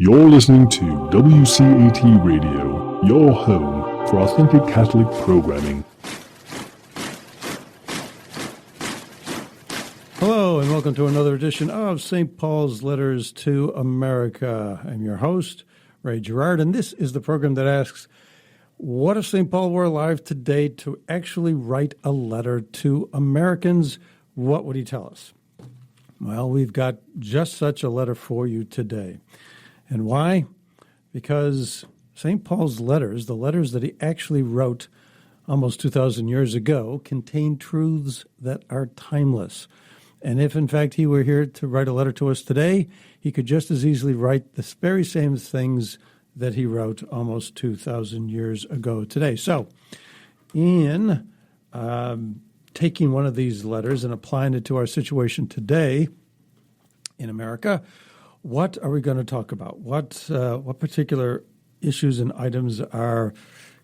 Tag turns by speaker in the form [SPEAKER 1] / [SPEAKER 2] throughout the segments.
[SPEAKER 1] You're listening to WCAT Radio, your home for authentic Catholic programming.
[SPEAKER 2] Hello, and welcome to another edition of St. Paul's Letters to America. I'm your host, Ray Gerard, and this is the program that asks, what if St. Paul were alive today to actually write a letter to Americans? What would he tell us? Well, we've got just such a letter for you today. And why? Because St. Paul's letters, the letters that he actually wrote almost 2,000 years ago, contain truths that are timeless. And if, in fact, he were here to write a letter to us today, he could just as easily write the very same things that he wrote almost 2,000 years ago today. So, in taking one of these letters and applying it to our situation today in America, what are we going to talk about? What particular issues and items are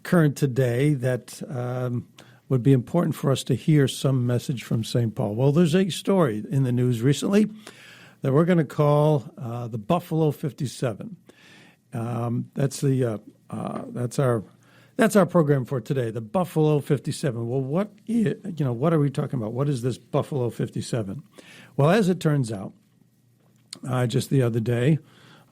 [SPEAKER 2] current today that would be important for us to hear some message from St. Paul? Well, there's a story in the news recently that we're going to call the Buffalo 57. That's our program for today, the Buffalo 57. Well, what are we talking about? What is this Buffalo 57? Well, as it turns out, just the other day,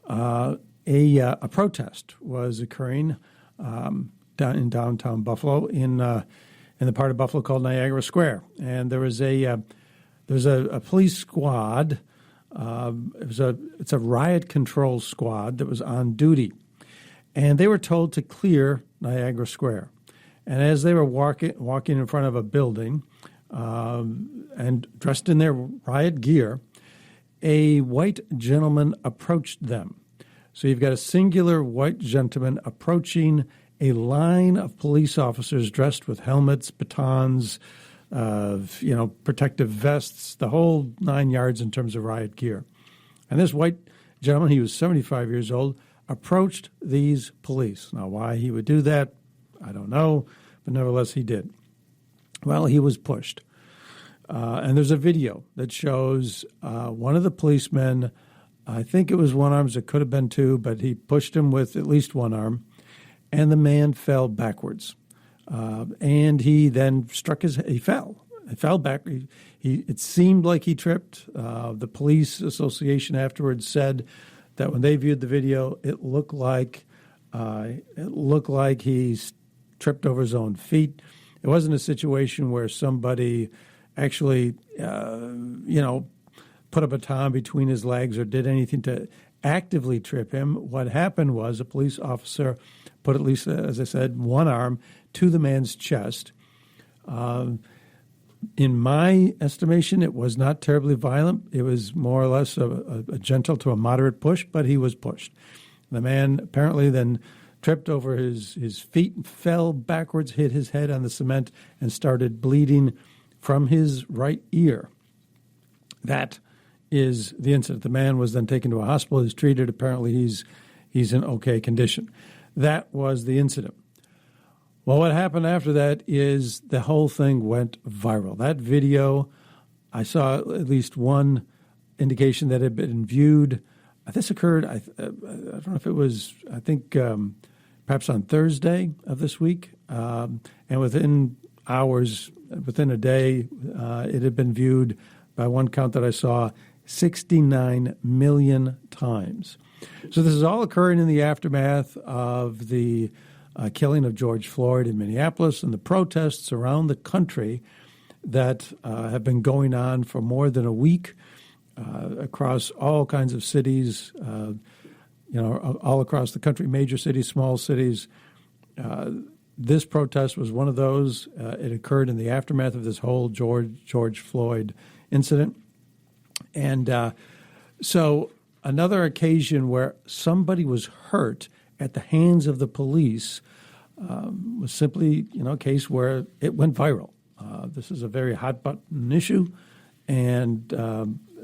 [SPEAKER 2] a protest was occurring down in downtown Buffalo in the part of Buffalo called Niagara Square, and there was a police squad. It's a riot control squad that was on duty, and they were told to clear Niagara Square. And as they were walking in front of a building and dressed in their riot gear, a white gentleman approached them. So you've got a singular white gentleman approaching a line of police officers dressed with helmets, batons, protective vests, the whole 9 yards in terms of riot gear. And this white gentleman, he was 75 years old, approached these police. Now, why he would do that, I don't know, but nevertheless he did. Well, he was pushed. And there's a video that shows one of the policemen, I think it was one arm, it could have been two, but he pushed him with at least one arm, and the man fell backwards. And he then he fell back. It seemed like he tripped. The police association afterwards said that when they viewed the video, it looked like he tripped over his own feet. It wasn't a situation where somebody actually, put a baton between his legs or did anything to actively trip him. What happened was a police officer put, at least, as I said, one arm to the man's chest. In my estimation, it was not terribly violent. It was more or less a gentle to a moderate push, but he was pushed. The man apparently then tripped over his feet and fell backwards, hit his head on the cement, and started bleeding from his right ear. That is the incident. The man was then taken to a hospital. He's treated. Apparently he's in okay condition. That was the incident. Well, what happened after that is the whole thing went viral. That video, I saw at least one indication that it had been viewed. This occurred, I don't know if it was, I think perhaps on Thursday of this week. And within hours, within a day, it had been viewed by one count that I saw 69 million times. So this is all occurring in the aftermath of the killing of George Floyd in Minneapolis and the protests around the country that have been going on for more than a week across all kinds of cities, all across the country, major cities, small cities. This protest was one of those. It occurred in the aftermath of this whole George Floyd incident. And so another occasion where somebody was hurt at the hands of the police was simply, a case where it went viral. This is a very hot-button issue, and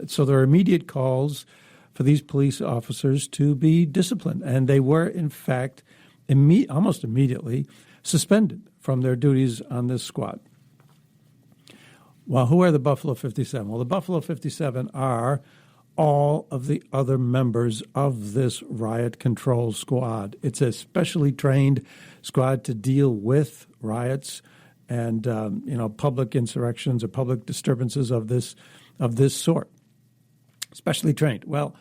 [SPEAKER 2] so there are immediate calls for these police officers to be disciplined, and they were, in fact, almost immediately suspended from their duties on this squad. Well, who are the Buffalo 57? Well, the Buffalo 57 are all of the other members of this riot control squad. It's a specially trained squad to deal with riots and public insurrections or public disturbances of this sort. Specially trained. Well,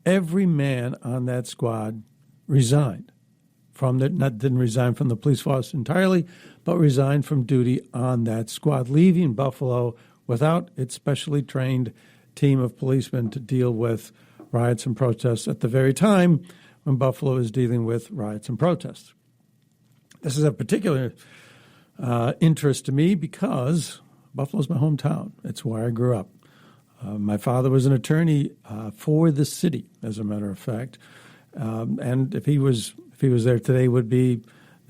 [SPEAKER 2] every man on that squad resigned didn't resign from the police force entirely, but resigned from duty on that squad, leaving Buffalo without its specially trained team of policemen to deal with riots and protests at the very time when Buffalo is dealing with riots and protests. This is of particular interest to me because Buffalo's my hometown. It's where I grew up. My father was an attorney for the city, as a matter of fact, and if he was there today, would be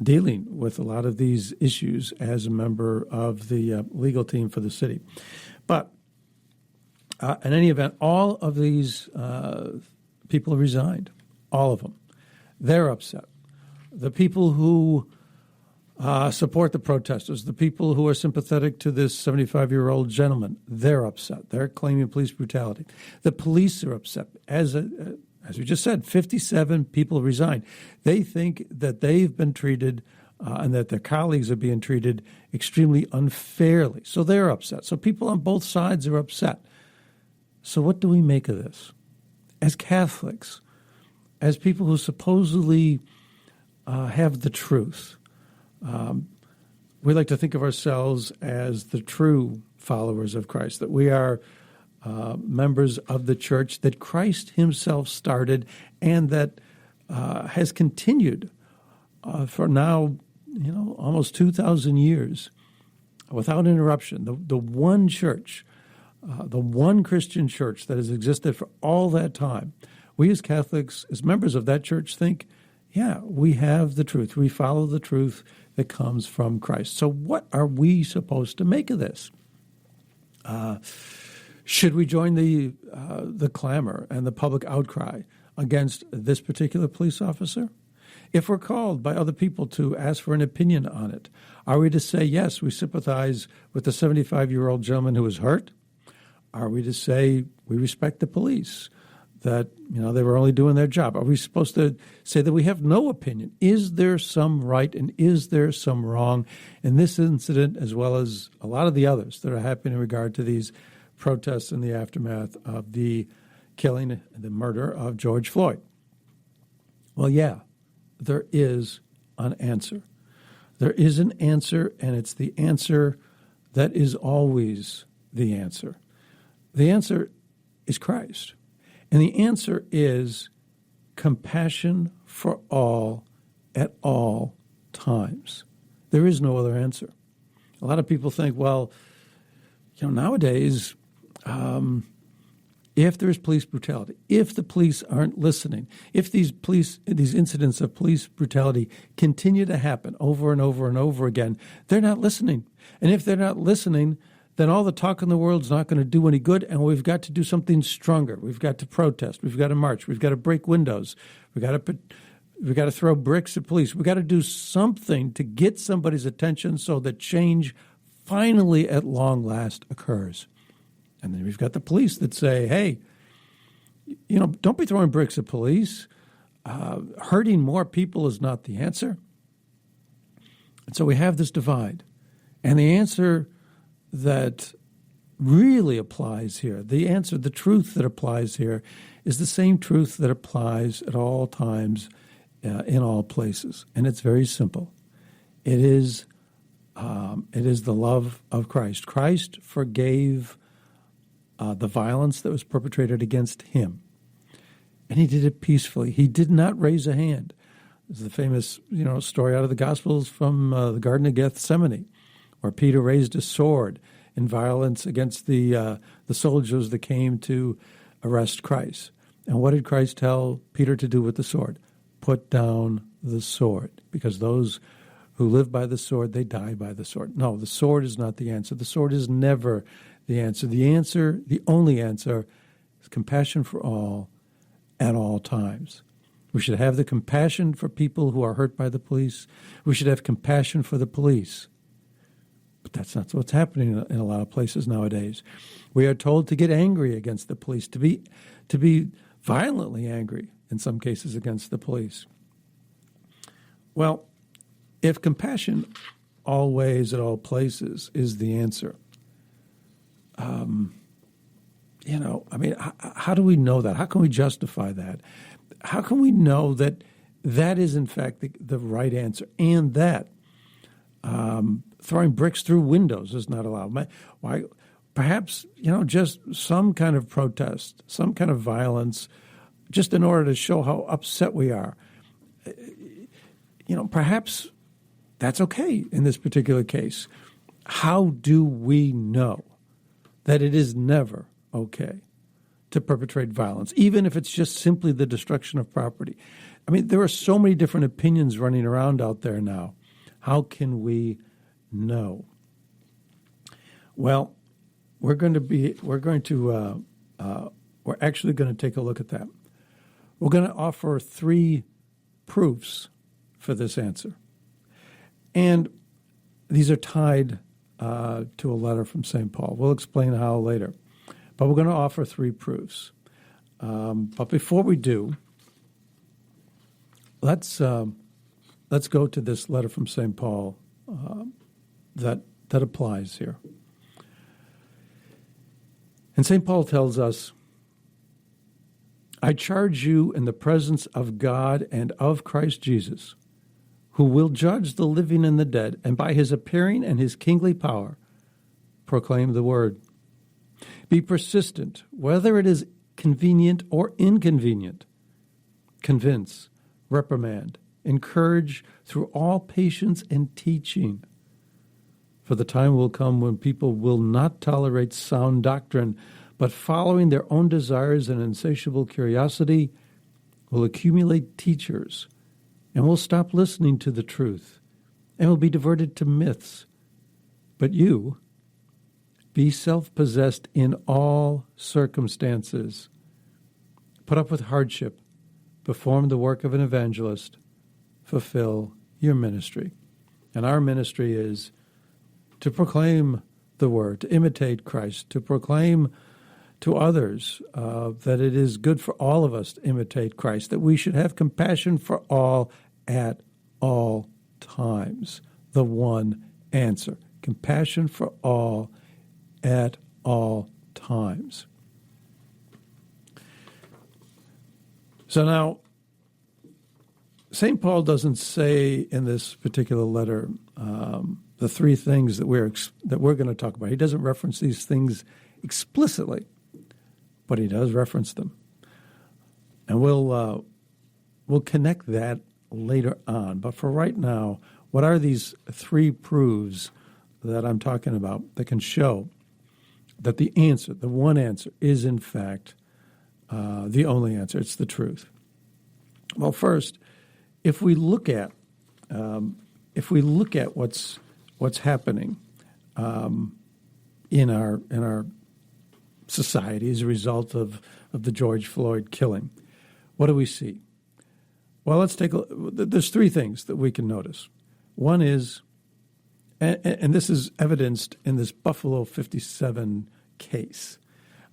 [SPEAKER 2] dealing with a lot of these issues as a member of the legal team for the city. But in any event, all of these people resigned, all of them. They're upset. The people who support the protesters, the people who are sympathetic to this 75-year-old gentleman, they're upset. They're claiming police brutality. The police are upset. As we just said, 57 people resigned. They think that they've been treated and that their colleagues are being treated extremely unfairly. So they're upset. So people on both sides are upset. So what do we make of this? As Catholics, as people who supposedly have the truth, we like to think of ourselves as the true followers of Christ, that we are members of the church that Christ himself started and that has continued for now, almost 2,000 years without interruption. The one church, the one Christian church that has existed for all that time. We as Catholics, as members of that church, think, yeah, we have the truth. We follow the truth that comes from Christ. So what are we supposed to make of this? Should we join the clamor and the public outcry against this particular police officer? If we're called by other people to ask for an opinion on it, are we to say, yes, we sympathize with the 75-year-old gentleman who was hurt? Are we to say we respect the police, that they were only doing their job? Are we supposed to say that we have no opinion? Is there some right and is there some wrong in this incident as well as a lot of the others that are happening in regard to these protests in the aftermath of the killing and the murder of George Floyd? Well, yeah, there is an answer. There is an answer, and it's the answer that is always the answer. The answer is Christ. And the answer is compassion for all at all times. There is no other answer. A lot of people think, well, nowadays, if there is police brutality, if the police aren't listening, if these incidents of police brutality continue to happen over and over and over again, they're not listening. And if they're not listening, then all the talk in the world is not going to do any good, and we've got to do something stronger. We've got to protest. We've got to march. We've got to break windows. We've got to throw bricks at police. We've got to do something to get somebody's attention so that change finally at long last occurs. And then we've got the police that say, hey, don't be throwing bricks at police. Hurting more people is not the answer. And so we have this divide. And the answer that really applies here, the truth that applies here is the same truth that applies at all times in all places. And it's very simple. It is the love of Christ. Christ forgave the violence that was perpetrated against him. And he did it peacefully. He did not raise a hand. There's the famous, story out of the Gospels from the Garden of Gethsemane, where Peter raised a sword in violence against the soldiers that came to arrest Christ. And what did Christ tell Peter to do with the sword? Put down the sword, because those who live by the sword, they die by the sword. No, the sword is not the answer. The sword is never the answer. The only answer, is compassion for all at all times. We should have the compassion for people who are hurt by the police. We should have compassion for the police. But that's not what's happening in a lot of places nowadays. We are told to get angry against the police, to be violently angry in some cases against the police. Well, if compassion always at all places is the answer, how do we know that? How can we justify that? How can we know that that is, in fact, the right answer, and that throwing bricks through windows is not allowed? Why? Perhaps, just some kind of protest, some kind of violence, just in order to show how upset we are. Perhaps that's okay in this particular case. How do we know that it is never okay to perpetrate violence, even if it's just simply the destruction of property? I mean, there are so many different opinions running around out there now. How can we know? Well, we're actually going to take a look at that. We're going to offer 3 proofs for this answer. And these are tied to a letter from St. Paul. We'll explain how later. But we're going to offer 3 proofs. But before we do, let's go to this letter from St. Paul that applies here. And St. Paul tells us, I charge you in the presence of God and of Christ Jesus, who will judge the living and the dead, and by his appearing and his kingly power, proclaim the word. Be persistent, whether it is convenient or inconvenient. Convince, reprimand, encourage through all patience and teaching. For the time will come when people will not tolerate sound doctrine, but following their own desires and insatiable curiosity, will accumulate teachers and will stop listening to the truth and will be diverted to myths. But you, be self-possessed in all circumstances. Put up with hardship. Perform the work of an evangelist. Fulfill your ministry. And our ministry is to proclaim the word, to imitate Christ, to proclaim to others that it is good for all of us to imitate Christ, that we should have compassion for all at all times. The one answer. Compassion for all at all times. So now, St. Paul doesn't say in this particular letter the 3 things that we're going to talk about. He doesn't reference these things explicitly, but he does reference them, and we'll connect that later on. But for right now, what are these 3 proofs that I'm talking about that can show that the answer, the one answer, is in fact the only answer? It's the truth. Well, first, if we look at what's happening in our society as a result of the George Floyd killing, what do we see? Well, let's take there's 3 things that we can notice. One is, and this is evidenced in this Buffalo 57 case.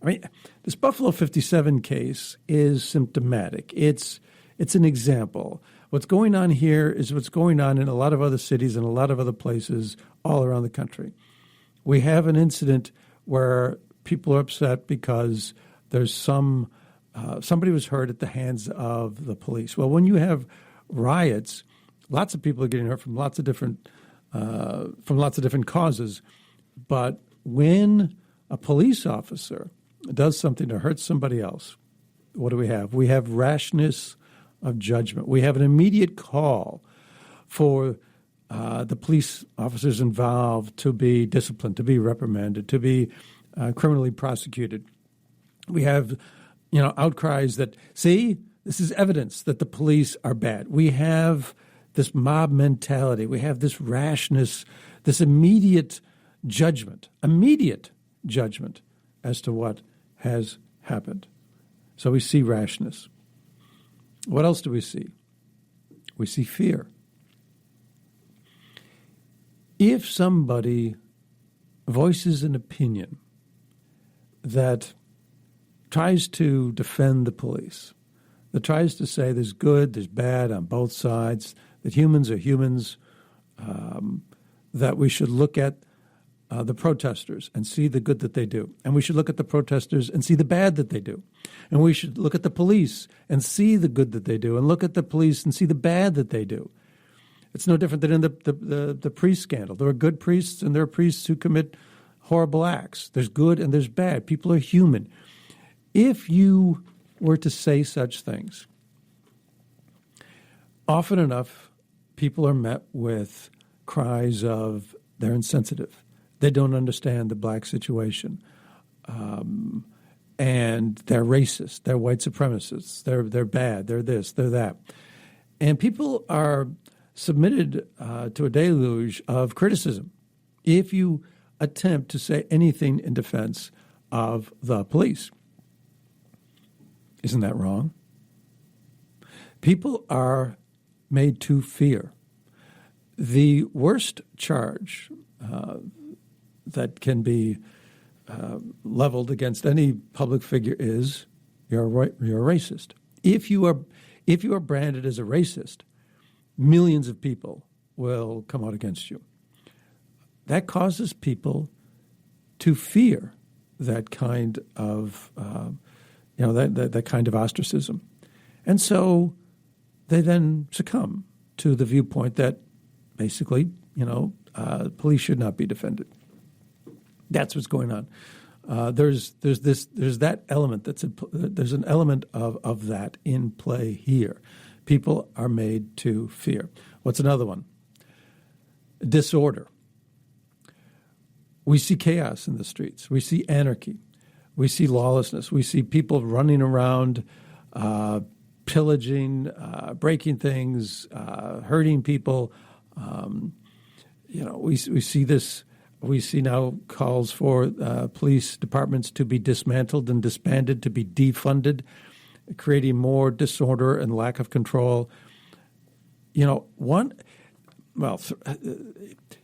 [SPEAKER 2] I mean, this Buffalo 57 case is symptomatic. It's an example. What's going on here is what's going on in a lot of other cities and a lot of other places all around the country. We have an incident where people are upset because there's somebody was hurt at the hands of the police. Well, when you have riots, lots of people are getting hurt from lots of different causes. But when a police officer does something to hurt somebody else, what do we have? We have rashness of judgment. We have an immediate call for the police officers involved to be disciplined, to be reprimanded, to be criminally prosecuted. We have, outcries that, see, this is evidence that the police are bad. We have this mob mentality. We have this rashness, this immediate judgment as to what has happened. So we see rashness. What else do we see? We see fear. If somebody voices an opinion that tries to defend the police, that tries to say there's good, there's bad on both sides, that humans are humans, that we should look at the protesters and see the good that they do. And we should look at the protesters and see the bad that they do. And we should look at the police and see the good that they do, and look at the police and see the bad that they do. It's no different than in the priest scandal. There are good priests and there are priests who commit horrible acts. There's good and there's bad. People are human. If you were to say such things, often enough, people are met with cries of they're insensitive. They don't understand the black situation. And they're racist. They're white supremacists. They're bad. They're this. They're that. And people are submitted to a deluge of criticism if you attempt to say anything in defense of the police. Isn't that wrong? People are made to fear. The worst charge that can be leveled against any public figure is you're a racist. If you are branded as a racist, millions of people will come out against you. That causes people to fear that kind of that kind of ostracism, and so they then succumb to the viewpoint that basically police should not be defended. That's what's going on. There's that element there's an element of that in play here. People are made to fear. What's another one? Disorder. We see chaos in the streets. We see anarchy. We see lawlessness. We see people running around, pillaging, breaking things, hurting people. We see this. We see now calls for police departments to be dismantled and disbanded, to be defunded, creating more disorder and lack of control.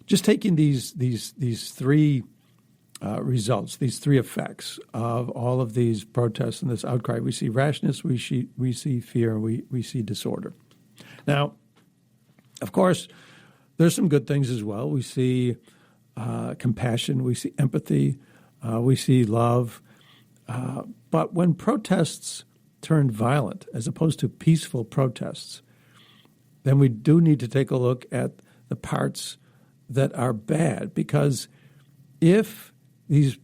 [SPEAKER 2] Just taking these three results, these three effects of all of these protests and this outcry, we see rashness, we see fear, and we see disorder. Now, of course, there's some good things as well. We see compassion, we see empathy, we see love. But when protests turn violent as opposed to peaceful protests, then we do need to take a look at the parts that are bad, because if these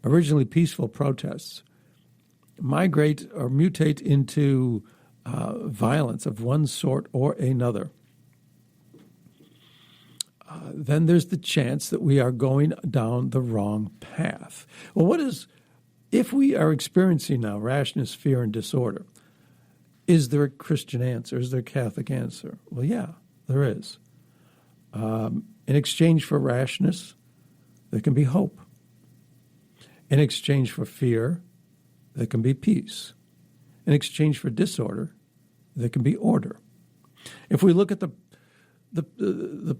[SPEAKER 2] originally peaceful protests migrate or mutate into violence of one sort or another, then there's the chance that we are going down the wrong path. Well, if we are experiencing now rashness, fear, and disorder, is there a Christian answer? Is there a Catholic answer? Well, yeah, there is. In exchange for rashness, there can be hope. In exchange for fear, there can be peace. In exchange for disorder, there can be order. If we look at the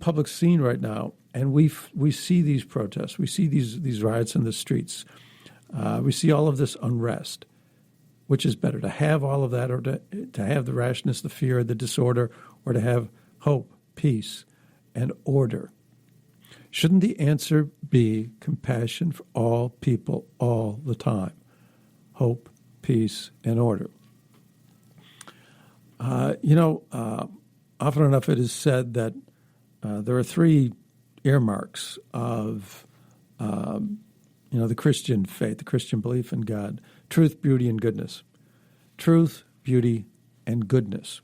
[SPEAKER 2] public scene right now, and we see these protests, we see these riots in the streets, we see all of this unrest. Which is better, to have all of that, or to have the rashness, the fear, the disorder, or to have hope, peace, and order? Shouldn't the answer be compassion for all people all the time? Hope, peace, and order. Often enough it is said that there are three earmarks of the Christian faith, the Christian belief in God: truth, beauty, and goodness. Truth, beauty, and goodness.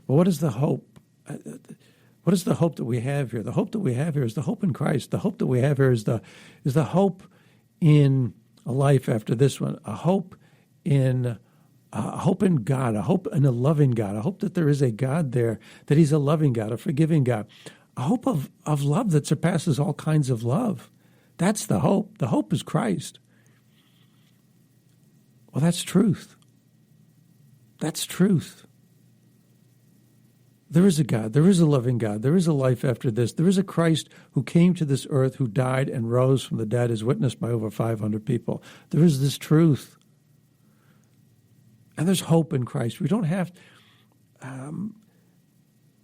[SPEAKER 2] Well, what is the hope? What is the hope that we have here? The hope that we have here is the hope in Christ. The hope that we have here is the hope in a life after this one. A hope in God. A hope in a loving God. A hope that there is a God there, that He's a loving God, a forgiving God. A hope of love that surpasses all kinds of love. That's the hope. The hope is Christ. Well, that's truth. That's truth. there is a God, there is a loving God, there is a life after this, there is a Christ who came to this earth, who died and rose from the dead, as witnessed by over 500 people. There is this truth. And there's hope in Christ. We don't have,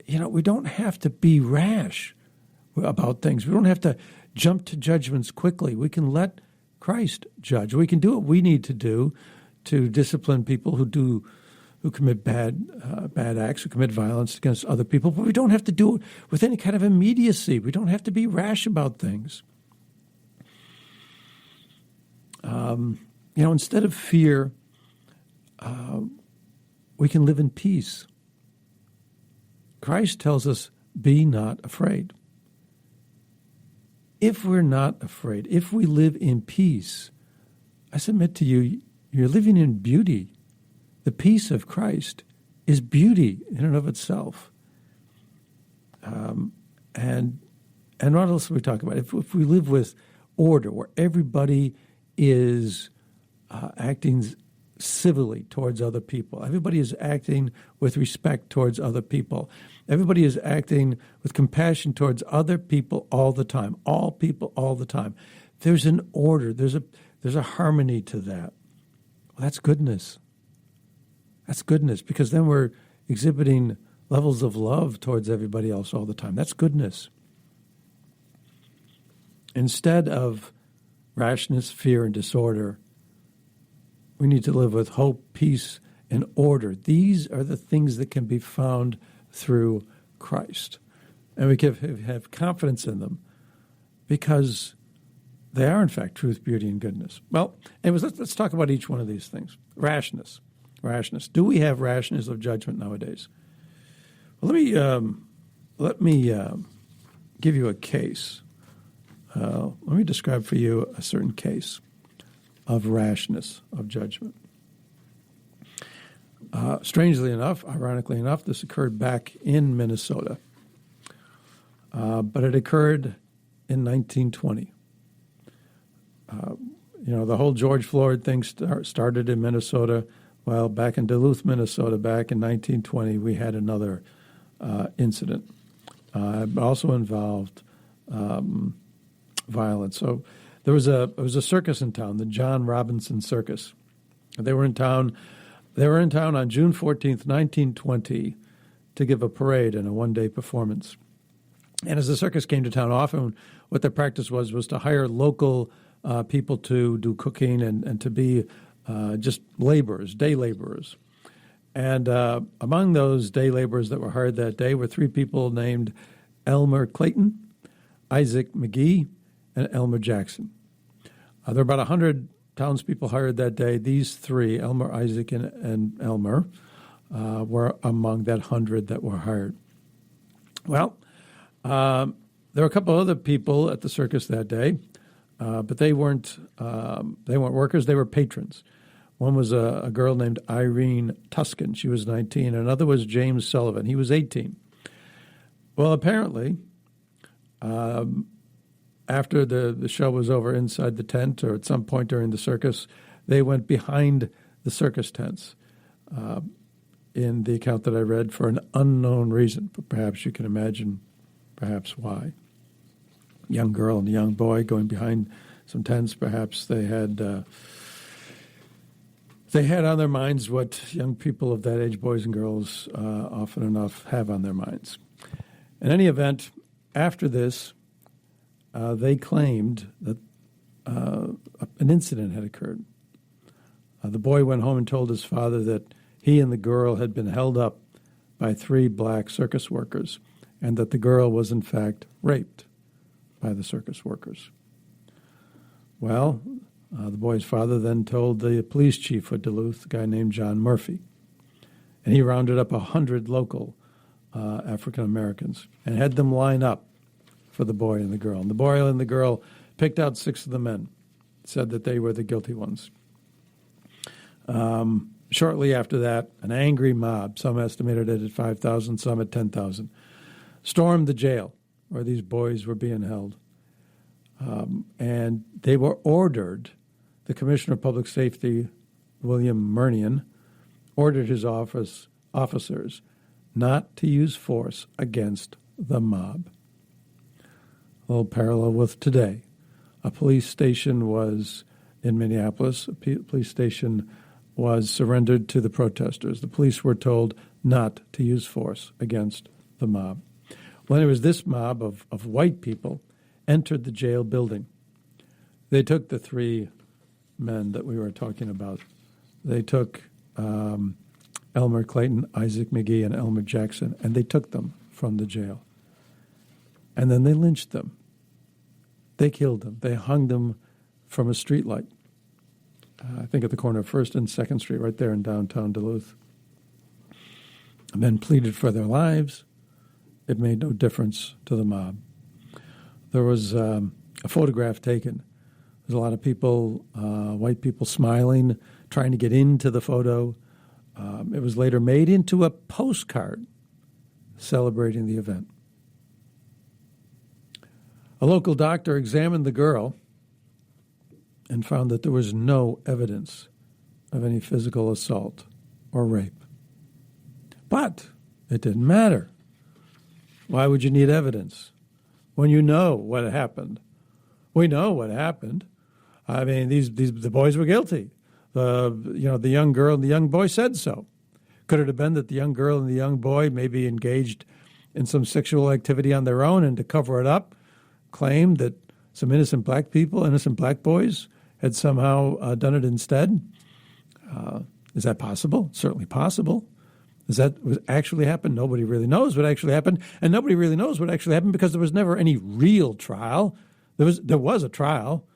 [SPEAKER 2] we don't have to be rash about things. We don't have to jump to judgments quickly. We can let Christ judge. We can do what we need to do to discipline people who commit bad acts, who commit violence against other people. But we don't have to do it with any kind of immediacy. We don't have to be rash about things. Instead of fear, we can live in peace. Christ tells us, be not afraid. If we're not afraid, if we live in peace, I submit to you, you're living in beauty. The peace of Christ is beauty in and of itself. And what else do we talk about? If we live with order, where everybody is acting civilly towards other people, everybody is acting with respect towards other people, everybody is acting with compassion towards other people all the time, all people all the time. There's an order. There's a harmony to that. Well, that's goodness. That's goodness, because then we're exhibiting levels of love towards everybody else all the time. That's goodness. Instead of rashness, fear, and disorder, we need to live with hope, peace, and order. These are the things that can be found through Christ. And we can have confidence in them because they are, in fact, truth, beauty, and goodness. Well, anyways, let's talk about each one of these things. Rashness. Do we have rashness of judgment nowadays? Well, let me give you a case. Let me describe for you a certain case of rashness of judgment. Strangely enough, ironically enough, this occurred back in Minnesota, but it occurred in 1920. The whole George Floyd thing started in Minnesota. Well, back in Duluth, Minnesota, back in 1920, we had another incident. It also involved violence. So there was a circus in town, the John Robinson Circus. They were in town on June 14th, 1920, to give a parade and a one-day performance. And as the circus came to town, often what their practice was to hire local people to do cooking and to be just laborers, day laborers. And among those day laborers that were hired that day were three people named Elmer Clayton, Isaac McGee, and Elmer Jackson. There were about 100 townspeople hired that day. These three, Elmer, Isaac, and Elmer, were among that 100 that were hired. Well, there were a couple other people at the circus that day, but they weren't workers. They were patrons. One was a girl named Irene Tuscan. She was 19. Another was James Sullivan. He was 18. Well, apparently, after the show was over inside the tent, or at some point during the circus, they went behind the circus tents in the account that I read for an unknown reason. But perhaps you can imagine perhaps why. Young girl and a young boy going behind some tents. Perhaps they had on their minds what young people of that age, boys and girls, often enough have on their minds. In any event, after this, they claimed that an incident had occurred. The boy went home and told his father that he and the girl had been held up by three black circus workers, and that the girl was, in fact, raped by the circus workers. Well, the boy's father then told the police chief of Duluth, a guy named John Murphy, and he rounded up 100 local African Americans and had them line up for the boy and the girl. And the boy and the girl picked out 6 of the men, said that they were the guilty ones. Shortly after that, an angry mob, some estimated it at 5,000, some at 10,000, stormed the jail where these boys were being held. And they were ordered, the Commissioner of Public Safety, William Murnian, ordered his officers not to use force against the mob. A little parallel with today. A police station was in Minneapolis. A police station was surrendered to the protesters. The police were told not to use force against the mob. When it was this mob of white people entered the jail building, they took the three men that we were talking about. They took Elmer Clayton, Isaac McGee, and Elmer Jackson, and they took them from the jail. And then they lynched them. They killed them. They hung them from a streetlight, I think at the corner of 1st and 2nd Street, right there in downtown Duluth. And then pleaded for their lives. It made no difference to the mob. There was a photograph taken. There's a lot of people, white people, smiling, trying to get into the photo. It was later made into a postcard celebrating the event. A local doctor examined the girl and found that there was no evidence of any physical assault or rape. But it didn't matter. Why would you need evidence when you know what happened? We know what happened. I mean, the boys were guilty. The young girl and the young boy said so. Could it have been that the young girl and the young boy maybe engaged in some sexual activity on their own, and to cover it up, claimed that some innocent black boys, had somehow done it instead? Is that possible? Certainly possible. Is that what actually happened? Nobody really knows what actually happened, and nobody really knows what actually happened because there was never any real trial. There was a trial.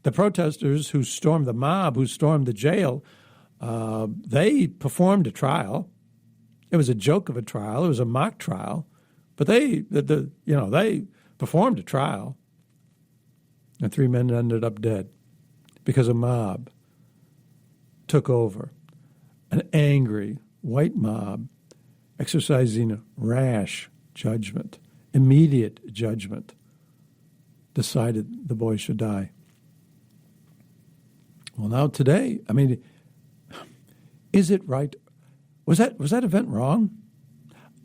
[SPEAKER 2] The protesters who stormed the mob, who stormed the jail, they performed a trial. It was a joke of a trial. It was a mock trial, but they performed a trial. And 3 men ended up dead because a mob took over, an angry white mob exercising rash judgment, immediate judgment, decided the boy should die. Well, now today, I mean, is it right? Was that event wrong?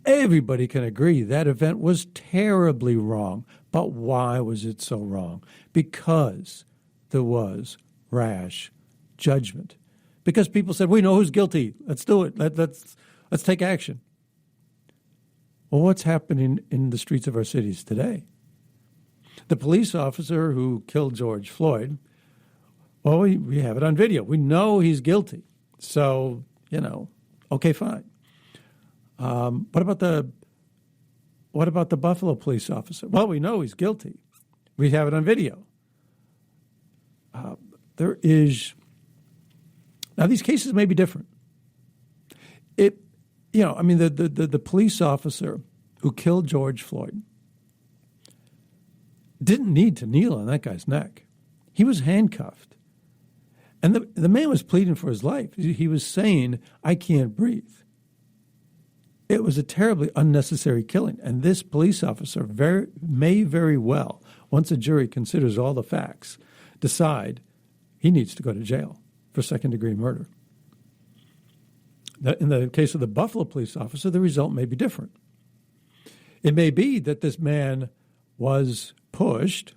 [SPEAKER 2] Everybody can agree that event was terribly wrong. But why was it so wrong? Because there was rash judgment. Because people said, we know who's guilty. Let's do it. Let's take action. Well, what's happening in the streets of our cities today? The police officer who killed George Floyd, well, we have it on video. We know he's guilty. So, okay, fine. What about the Buffalo police officer? Well, we know he's guilty. We have it on video. Now these cases may be different. The police officer who killed George Floyd didn't need to kneel on that guy's neck. He was handcuffed. And the man was pleading for his life. He was saying, I can't breathe. It was a terribly unnecessary killing. And this police officer may very well, once a jury considers all the facts, decide he needs to go to jail for second-degree murder. In the case of the Buffalo police officer, the result may be different. It may be that this man was pushed,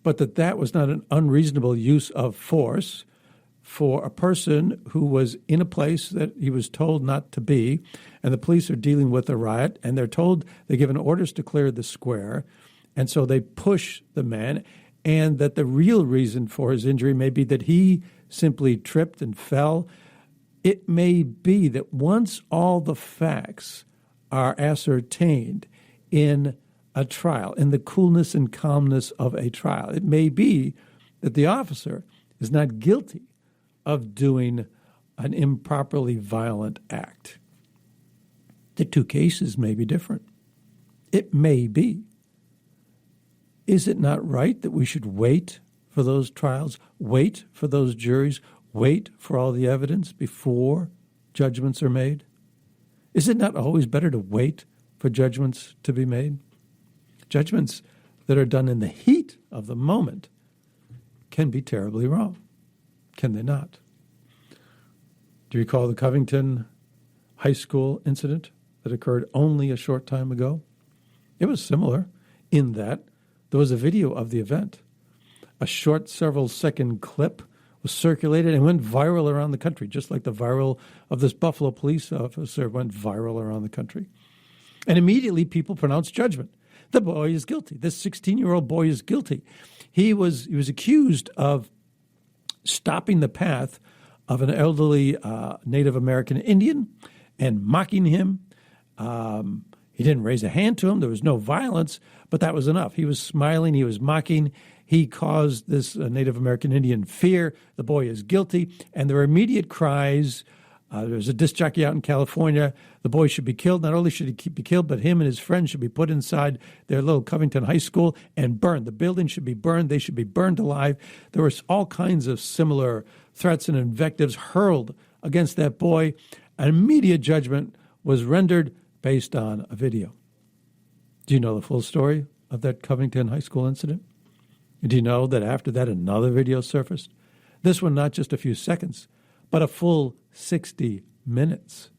[SPEAKER 2] but that was not an unreasonable use of force for a person who was in a place that he was told not to be, and the police are dealing with a riot, and they're given orders to clear the square, and so they push the man, and that the real reason for his injury may be that he simply tripped and fell. It may be that once all the facts are ascertained in a trial, in the coolness and calmness of a trial, it may be that the officer is not guilty of doing an improperly violent act. The two cases may be different. It may be. Is it not right that we should wait for those trials, wait for those juries, wait for all the evidence before judgments are made? Is it not always better to wait for judgments to be made? Judgments that are done in the heat of the moment can be terribly wrong, can they not? Do you recall the Covington High School incident that occurred only a short time ago. It was similar in that there was a video of the event. A short several-second clip was circulated and went viral around the country, just like the viral of this Buffalo police officer went viral around the country. And immediately people pronounced judgment. The boy is guilty. This 16-year-old boy is guilty. He was accused of stopping the path of an elderly Native American Indian and mocking him. He didn't raise a hand to him. There was no violence, but that was enough. He was smiling. He was mocking. He caused this Native American Indian fear. The boy is guilty. And there were immediate cries. There's a disc jockey out in California. The boy should be killed. Not only should he be killed, but him and his friends should be put inside their little Covington High School and burned. The building should be burned. They should be burned alive. There were all kinds of similar threats and invectives hurled against that boy. An immediate judgment was rendered based on a video. Do you know the full story of that Covington High School incident? Do you know that after that another video surfaced? This one not just a few seconds, but a full 60 minutes.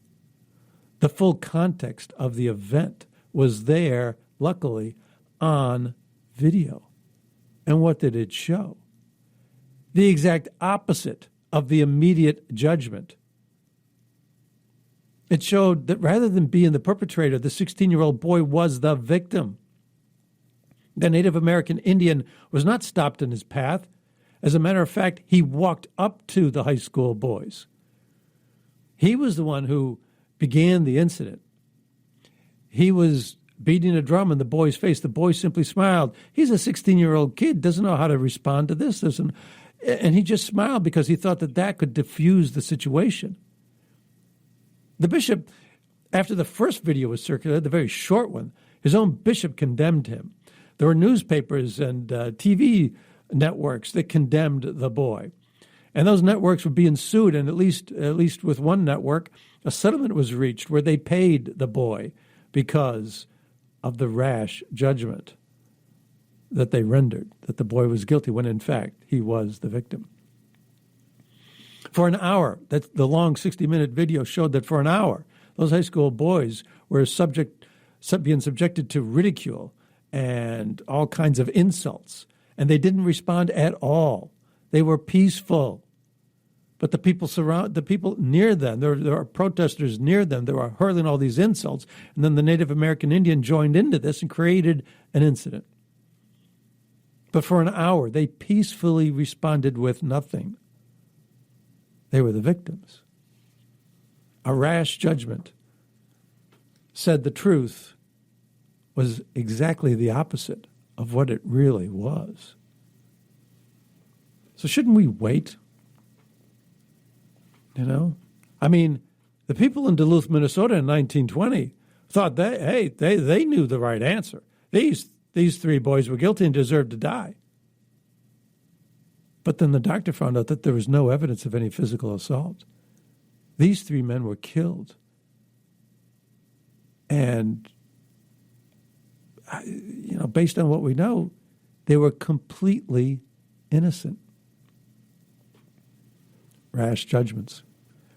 [SPEAKER 2] The full context of the event was there, luckily, on video. And what did it show? The exact opposite of the immediate judgment. It showed that rather than being the perpetrator, the 16-year-old boy was the victim. The Native American Indian was not stopped in his path. As a matter of fact, he walked up to the high school boys. He was the one who began the incident. He was beating a drum in the boy's face. The boy simply smiled. He's a 16-year-old kid, doesn't know how to respond to this. And he just smiled because he thought that could diffuse the situation. The bishop, after the first video was circulated, the very short one, his own bishop condemned him. There were newspapers and TV networks that condemned the boy. And those networks were being sued, and at least with one network, a settlement was reached where they paid the boy because of the rash judgment that they rendered, that the boy was guilty when, in fact, he was the victim. For an hour, the long 60-minute video showed that for an hour, those high school boys were being subjected to ridicule and all kinds of insults, and they didn't respond at all. They were peaceful. But the people near them, there are protesters near them, they were hurling all these insults, and then the Native American Indian joined into this and created an incident. But for an hour, they peacefully responded with nothing. They were the victims. A rash judgment said the truth was exactly the opposite of what it really was. So shouldn't we wait? You know? I mean, the people in Duluth, Minnesota in 1920 thought they knew the right answer. These three boys were guilty and deserved to die. But then the doctor found out that there was no evidence of any physical assault. These three men were killed. And, based on what we know, they were completely innocent. Rash judgments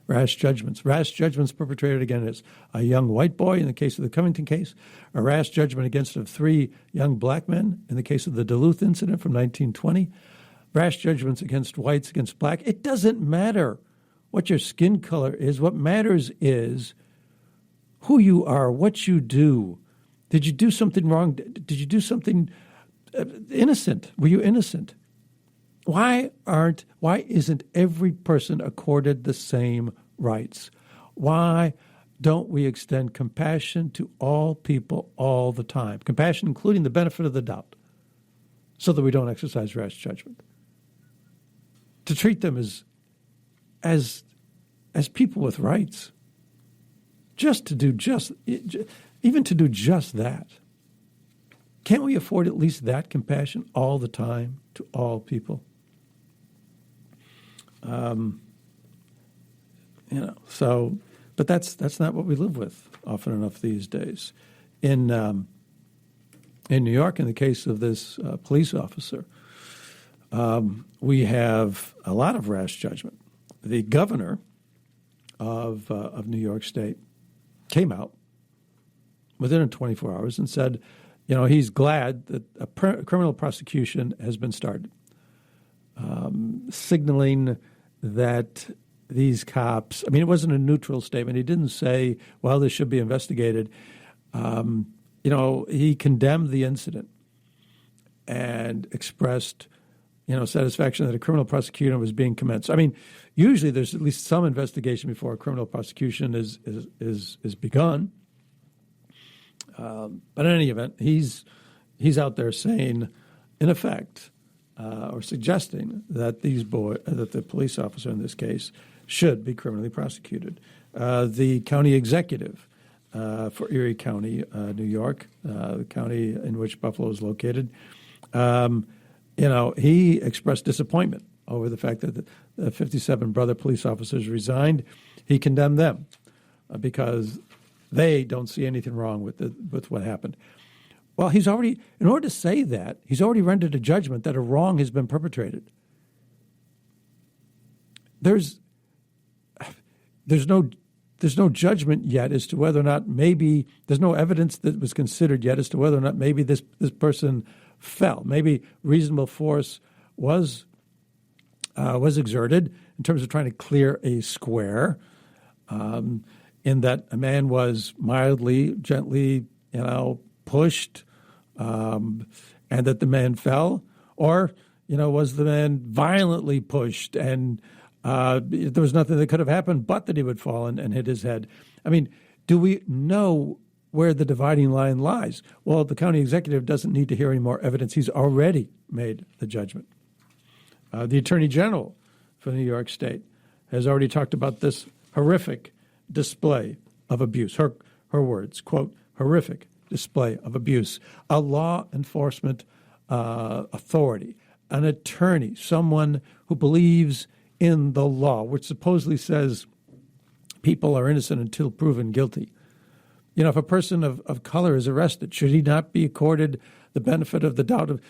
[SPEAKER 2] perpetrated against a young white boy in the case of the Covington case, a rash judgment against three young black men in the case of the Duluth incident from 1920, rash judgments against whites, against black. It doesn't matter what your skin color is. What matters is who you are, what you do. Did you do something wrong? Did you do something innocent? Were you innocent? Why isn't every person accorded the same rights? Why don't we extend compassion to all people all the time? Compassion including the benefit of the doubt, so that we don't exercise rash judgment. To treat them as people with rights. Even to do just that. Can't we afford at least that compassion all the time to all people? But that's not what we live with often enough these days. In New York, in the case of this police officer, we have a lot of rash judgment. The governor of New York State came out within 24 hours and said, he's glad that a criminal prosecution has been started, signaling that these cops, it wasn't a neutral statement. He didn't say, well, this should be investigated. He condemned the incident and expressed, satisfaction that a criminal prosecution was being commenced. Usually there's at least some investigation before a criminal prosecution is begun. But in any event, he's out there saying, in effect, or suggesting that that the police officer in this case should be criminally prosecuted. The county executive for Erie County, New York, the county in which Buffalo is located, he expressed disappointment over the fact that the 57 brother police officers resigned. He condemned them because they don't see anything wrong with what happened. Well, in order to say that, he's already rendered a judgment that a wrong has been perpetrated. There's no judgment yet as to whether or not there's no evidence that was considered yet as to whether or not maybe this person fell. Maybe reasonable force was exerted in terms of trying to clear a square, in that a man was mildly, gently, pushed, and that the man fell, or was the man violently pushed and there was nothing that could have happened but that he would fall and hit his head. Do we know where the dividing line lies? Well, the county executive doesn't need to hear any more evidence. He's already made the judgment. The Attorney General for New York State has already talked about this horrific display of abuse. Her words, quote, horrific display of abuse. A law enforcement authority, an attorney, someone who believes in the law, which supposedly says people are innocent until proven guilty. If a person of color is arrested, should he not be accorded the benefit of the doubt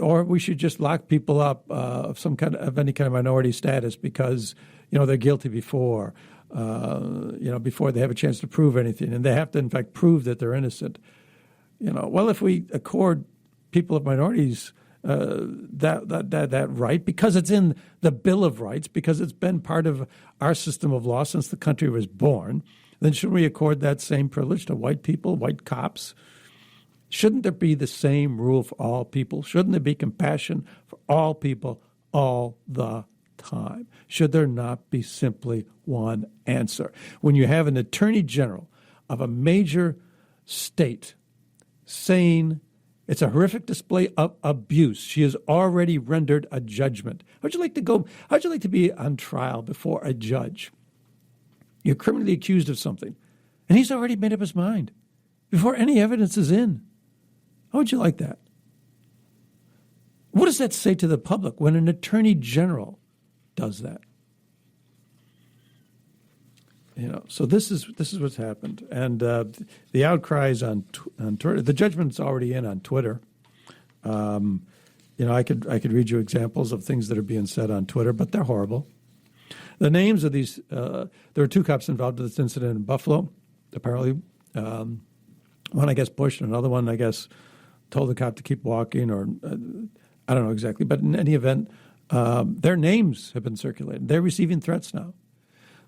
[SPEAKER 2] or we should just lock people up of any kind of minority status because they're guilty before they have a chance to prove anything, and they have to in fact prove that they're innocent. Well, if we accord people of minorities that right, because it's in the Bill of Rights, because it's been part of our system of law since the country was born, then shouldn't we accord that same privilege to white people, white cops? Shouldn't there be the same rule for all people? Shouldn't there be compassion for all people all the time? Should there not be simply one answer? When you have an attorney general of a major state saying it's a horrific display of abuse, she has already rendered a judgment. How'd you like to be on trial before a judge? You're criminally accused of something, and he's already made up his mind before any evidence is in. How would you like that? What does that say to the public when an attorney general does that? So this is what's happened, and the outcries on Twitter. The judgment's already in on Twitter. I could read you examples of things that are being said on Twitter, but they're horrible. The names of these, there were two cops involved in this incident in Buffalo, apparently. One, I guess, pushed, and another one, I guess, told the cop to keep walking, or I don't know exactly. But in any event, their names have been circulated. They're receiving threats now.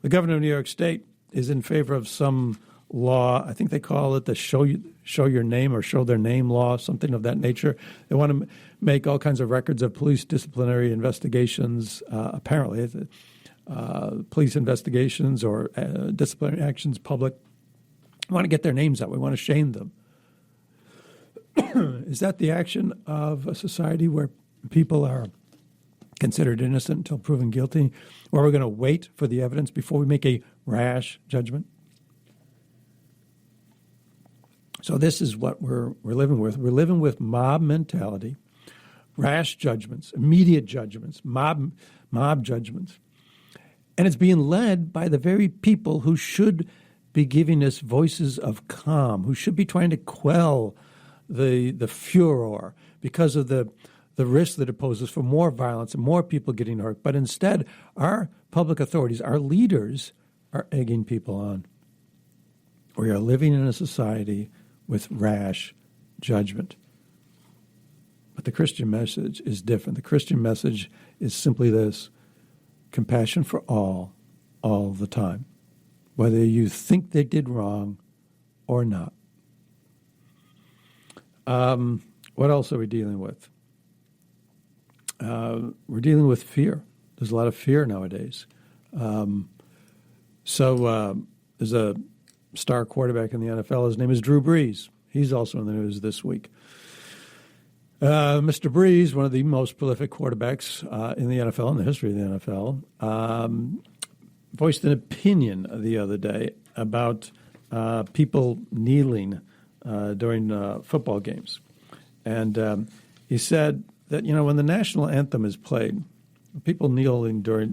[SPEAKER 2] The governor of New York State is in favor of some law. I think they call it the show your name or show their name law, something of that nature. They want to make all kinds of records of police disciplinary investigations, apparently. Police investigations or disciplinary actions public. We want to get their names out. We want to shame them. Is that the action of a society where people are considered innocent until proven guilty, or we're going to wait for the evidence before we make a rash judgment? So this is what we're living with. We're living with mob mentality, rash judgments, immediate judgments, mob judgments. And it's being led by the very people who should be giving us voices of calm, who should be trying to quell the furor because of the risk that it poses for more violence and more people getting hurt. But instead, our public authorities, our leaders, are egging people on. We are living in a society with rash judgment. But the Christian message is different. The Christian message is simply this: compassion for all the time, whether you think they did wrong or not. What else are we dealing with? We're dealing with fear. There's a lot of fear nowadays. So there's a star quarterback in the NFL. His name is Drew Brees. He's also in the news this week. Mr. Brees, one of the most prolific quarterbacks in the NFL, in the history of the NFL, voiced an opinion the other day about people kneeling during football games. And he said that, when the national anthem is played, people kneeling during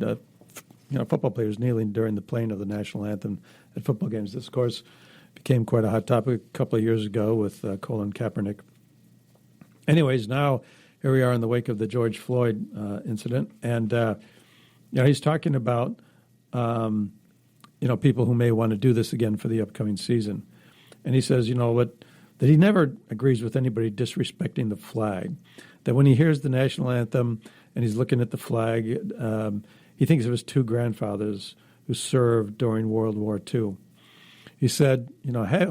[SPEAKER 2] football players kneeling during the playing of the national anthem at football games. This, of course, became quite a hot topic a couple of years ago with Colin Kaepernick. Anyways, now here we are in the wake of the George Floyd incident, and he's talking about people who may want to do this again for the upcoming season. And he says, that he never agrees with anybody disrespecting the flag. That when he hears the national anthem and he's looking at the flag, he thinks of his two grandfathers who served during World War II. He said,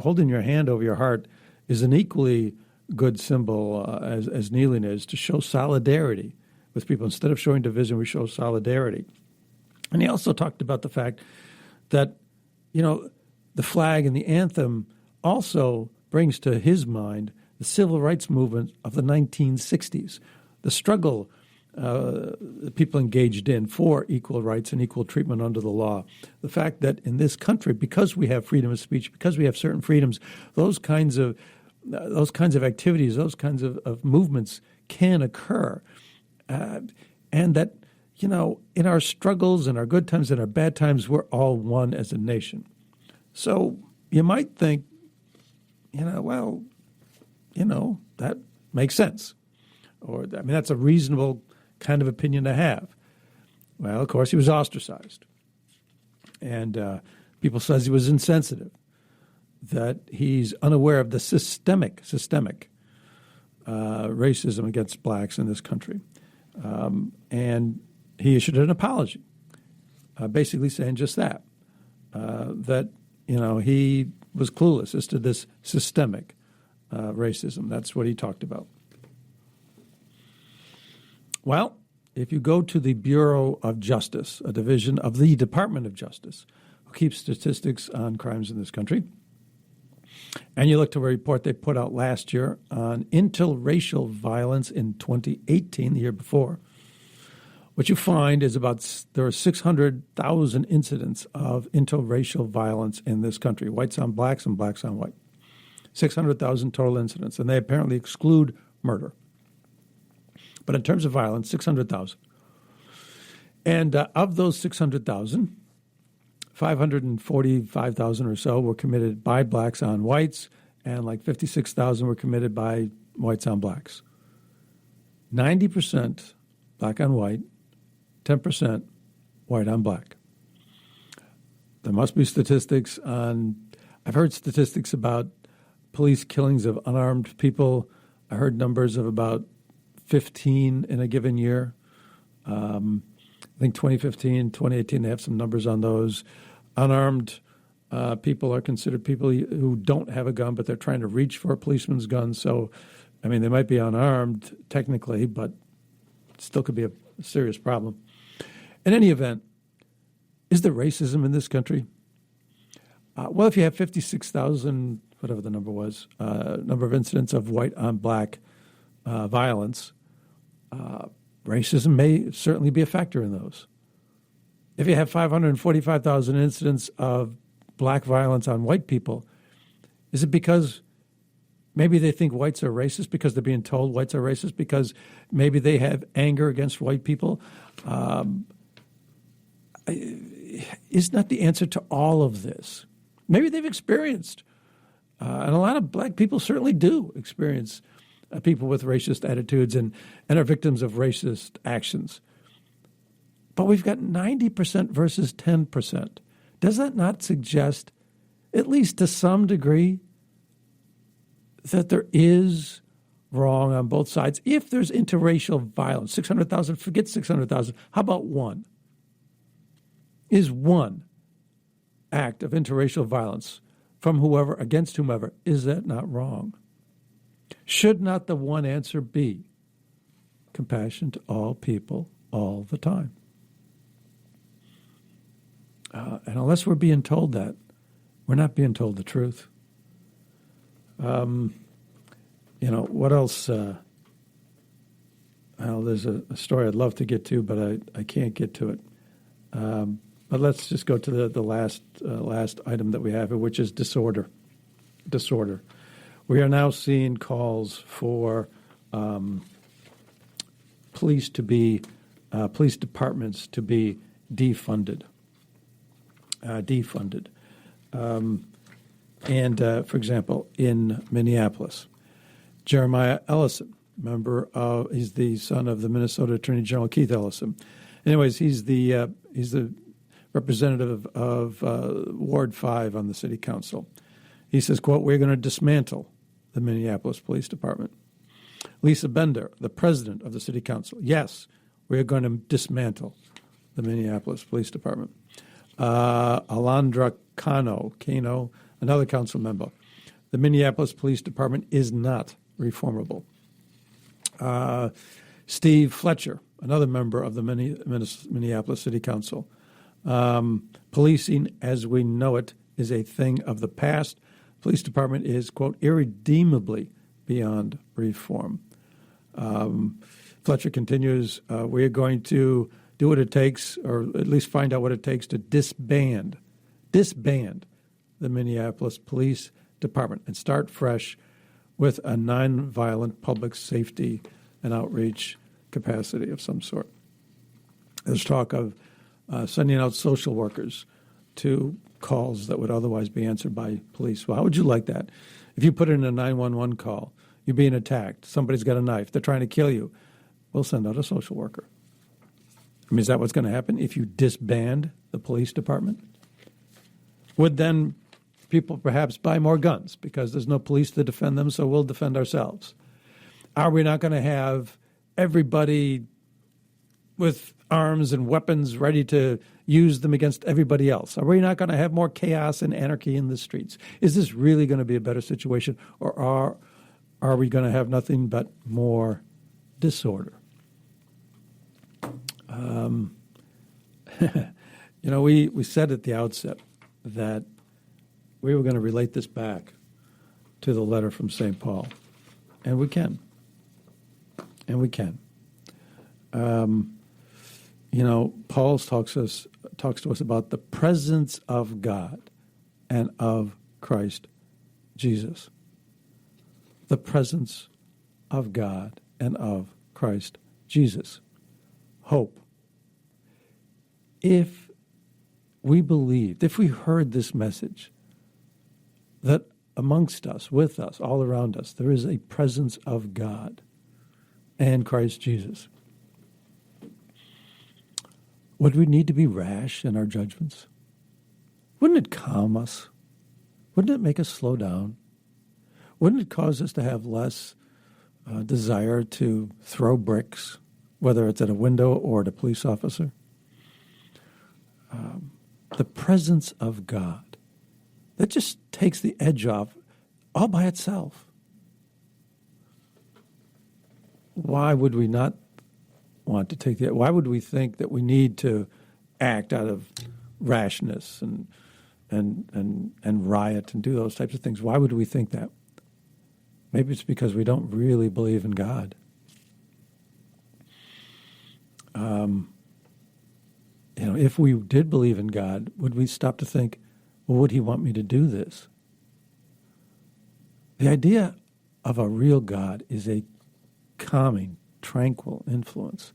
[SPEAKER 2] holding your hand over your heart is an equally good symbol as kneeling is, to show solidarity with people. Instead of showing division, we show solidarity. And he also talked about the fact that, the flag and the anthem also brings to his mind the civil rights movement of the 1960s, the struggle that people engaged in for equal rights and equal treatment under the law. The fact that in this country, because we have freedom of speech, because we have certain freedoms, those kinds of activities, those kinds of movements can occur. And that, in our struggles and our good times and our bad times, we're all one as a nation. So you might think, that makes sense. Or, that's a reasonable kind of opinion to have. Well, of course, he was ostracized. And people says he was insensitive, that he's unaware of the systemic racism against blacks in this country. And he issued an apology, basically saying just that, that, he was clueless as to this systemic racism. That's what he talked about. Well, if you go to the Bureau of Justice, a division of the Department of Justice, who keeps statistics on crimes in this country, and you look to a report they put out last year on interracial violence in 2018, the year before, what you find is there are 600,000 incidents of interracial violence in this country, whites on blacks and blacks on white. 600,000 total incidents, and they apparently exclude murder. But in terms of violence, 600,000. And of those 600,000, 545,000 or so were committed by blacks on whites, and like 56,000 were committed by whites on blacks. 90% black on white, 10% white on black. There must be statistics on, I've heard statistics about police killings of unarmed people. I heard numbers of about 15 in a given year. I think 2015, 2018, they have some numbers on those. Unarmed people are considered people who don't have a gun, but they're trying to reach for a policeman's gun. So, they might be unarmed technically, but it still could be a serious problem. In any event, is there racism in this country? Well, if you have 56,000, whatever the number was, number of incidents of white on black violence, racism may certainly be a factor in those. If you have 545,000 incidents of black violence on white people, is it because maybe they think whites are racist because they're being told whites are racist, because maybe they have anger against white people? Is not the answer to all of this. Maybe they've experienced, and a lot of black people certainly do experience people with racist attitudes and are victims of racist actions. But we've got 90% versus 10%. Does that not suggest, at least to some degree, that there is wrong on both sides. If there's interracial violence, 600,000, forget 600,000. How about one? Is one act of interracial violence from whoever, against whomever, is that not wrong? Should not the one answer be compassion to all people all the time? And unless we're being told that, we're not being told the truth. What else? There's a story I'd love to get to, but I can't get to it. But let's just go to the last item that we have, which is disorder. Disorder. We are now seeing calls for police departments to be defunded. For example, in Minneapolis, Jeremiah Ellison, he's the son of the Minnesota Attorney General Keith Ellison. Anyways, he's the representative of Ward 5 on the city council. He says, quote, "We're going to dismantle the Minneapolis Police Department." Lisa Bender, the president of the city council, yes, we're going to dismantle the Minneapolis Police Department. Alondra Cano, another council member, the Minneapolis Police Department is not reformable. Steve Fletcher, another member of the Minneapolis City Council. Policing as we know it is a thing of the past. Police department is, quote, irredeemably beyond reform. Fletcher continues, we are going to do what it takes, or at least find out what it takes to disband the Minneapolis Police Department and start fresh with a nonviolent public safety and outreach capacity of some sort. There's talk of sending out social workers to calls that would otherwise be answered by police. Well, how would you like that? If you put in a 911 call, you're being attacked, somebody's got a knife, they're trying to kill you, we'll send out a social worker. I mean, is that what's going to happen if you disband the police department? Would then people perhaps buy more guns because there's no police to defend them, so we'll defend ourselves? Are we not going to have everybody with arms and weapons ready to use them against everybody else? Are we not going to have more chaos and anarchy in the streets? Is this really going to be a better situation, or are we going to have nothing but more disorder? We said at the outset that we were going to relate this back to the letter from St. Paul, and we can. Paul talks to us about the presence of God and of Christ Jesus. The presence of God and of Christ Jesus. Hope. If we believed, if we heard this message, that amongst us, with us, all around us, there is a presence of God and Christ Jesus, would we need to be rash in our judgments? Wouldn't it calm us? Wouldn't it make us slow down? Wouldn't it cause us to have less desire to throw bricks, whether it's at a window or at a police officer? The presence of God, that just takes the edge off all by itself. Why would we not want to take that? Why would we think that we need to act out of rashness and riot and do those types of things? Why would we think that? Maybe it's because we don't really believe in God. If we did believe in God, would we stop to think, well, would he want me to do this? The idea of a real God is a calming, tranquil influence.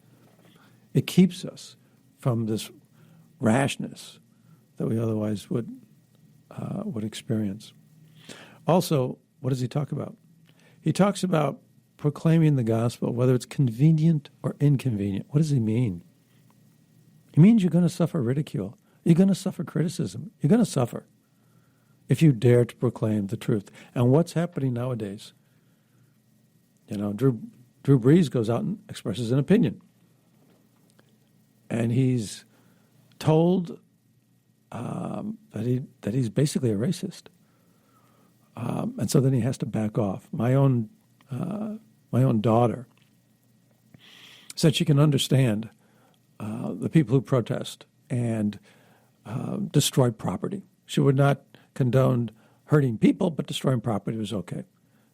[SPEAKER 2] It keeps us from this rashness that we otherwise would experience. Also, what does he talk about? He talks about proclaiming the gospel, whether it's convenient or inconvenient. What does he mean? He means you're going to suffer ridicule. You're going to suffer criticism. You're going to suffer. if you dare to proclaim the truth. And what's happening nowadays? Drew Brees goes out and expresses an opinion. And he's told that he's basically a racist. And so then he has to back off. My own daughter said she can understand the people who protest and destroy property. She would not condone hurting people, but destroying property was okay.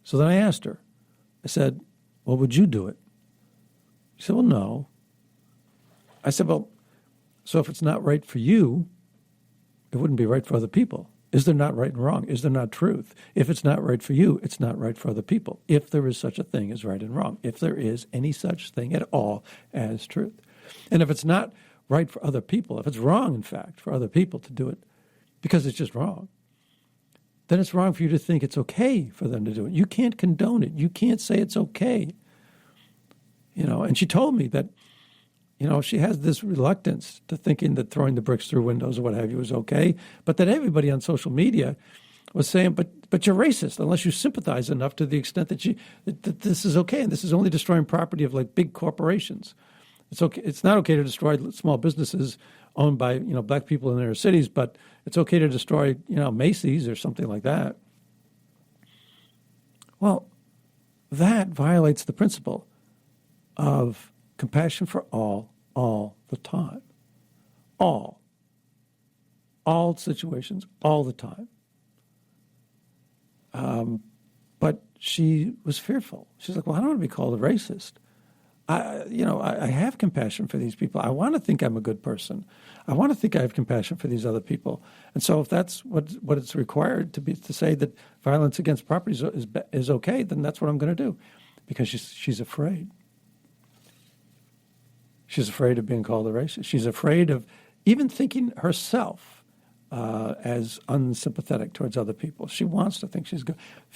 [SPEAKER 2] So then I asked her, I said, well, would you do it? She said, well, no. I said, well, so if it's not right for you, it wouldn't be right for other people. Is there not right and wrong? Is there not truth? If it's not right for you, it's not right for other people. If there is such a thing as right and wrong. If there is any such thing at all as truth. And if it's not right for other people, if it's wrong, in fact, for other people to do it because it's just wrong, then it's wrong for you to think it's okay for them to do it. You can't condone it. You can't say it's okay. And she told me that, she has this reluctance to thinking that throwing the bricks through windows or what have you is okay, but that everybody on social media was saying, but you're racist unless you sympathize enough to the extent that this is okay, and this is only destroying property of like big corporations. It's okay. It's not okay to destroy small businesses owned by black people in their cities, but it's okay to destroy Macy's or something like that. Well, that violates the principle of compassion for all the time. All situations, all the time. But she was fearful. She's like, well, I don't want to be called a racist. I have compassion for these people. I want to think I'm a good person. I want to think I have compassion for these other people. And so if that's what it's required to say that violence against property is okay, then that's what I'm going to do, because she's afraid. She's afraid of being called a racist. She's afraid of even thinking herself as unsympathetic towards other people. She wants to think she's good.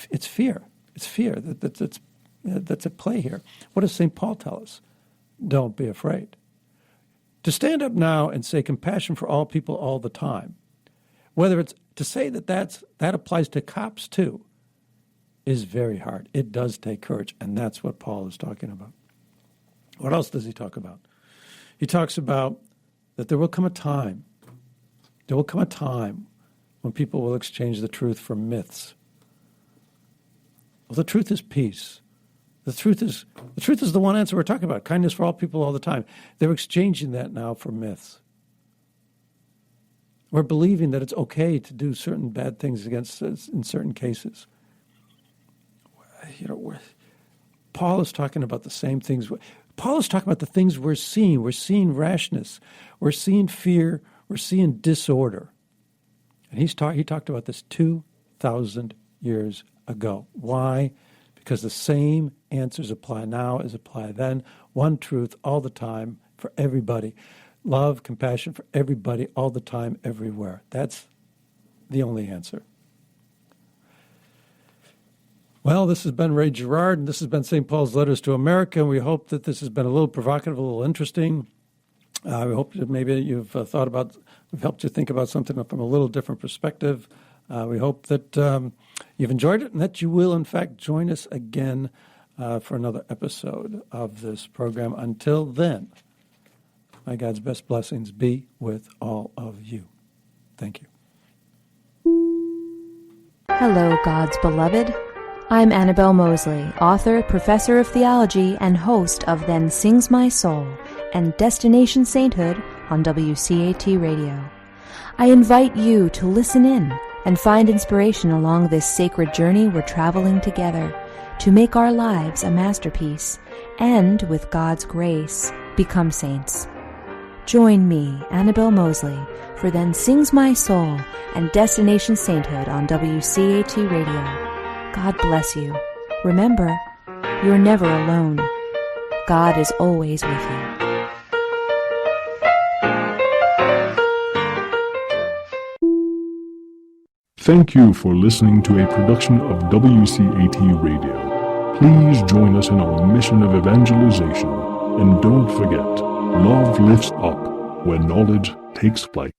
[SPEAKER 2] It's fear. It's fear that's at play here. What does St. Paul tell us? Don't be afraid. To stand up now and say compassion for all people all the time, whether it's to say that applies to cops too, is very hard. It does take courage, and that's what Paul is talking about. What else does he talk about? He talks about that there will come a time when people will exchange the truth for myths. Well, the truth is peace. The truth is the one answer we're talking about, kindness for all people all the time. They're exchanging that now for myths. We're believing that it's okay to do certain bad things against us in certain cases. Paul is talking about the same things. Paul is talking about the things we're seeing. We're seeing rashness. We're seeing fear. We're seeing disorder. And he talked about this 2,000 years ago. Why? Because the same answers apply now as apply then. One truth all the time for everybody. Love, compassion for everybody all the time, everywhere. That's the only answer. Well, this has been Ray Gerard, and this has been St. Paul's Letters to America, and we hope that this has been a little provocative, a little interesting. We hope that maybe you've we've helped you think about something from a little different perspective. We hope that you've enjoyed it and that you will, in fact, join us again for another episode of this program. Until then, may God's best blessings be with all of you. Thank you.
[SPEAKER 3] Hello, God's beloved. I'm Annabelle Mosley, author, professor of theology, and host of Then Sings My Soul and Destination Sainthood on WCAT Radio. I invite you to listen in and find inspiration along this sacred journey we're traveling together to make our lives a masterpiece and, with God's grace, become saints. Join me, Annabelle Mosley, for Then Sings My Soul and Destination Sainthood on WCAT Radio. God bless you. Remember, you're never alone. God is always with you.
[SPEAKER 1] Thank you for listening to a production of WCAT Radio. Please join us in our mission of evangelization. And don't forget, love lifts up where knowledge takes flight.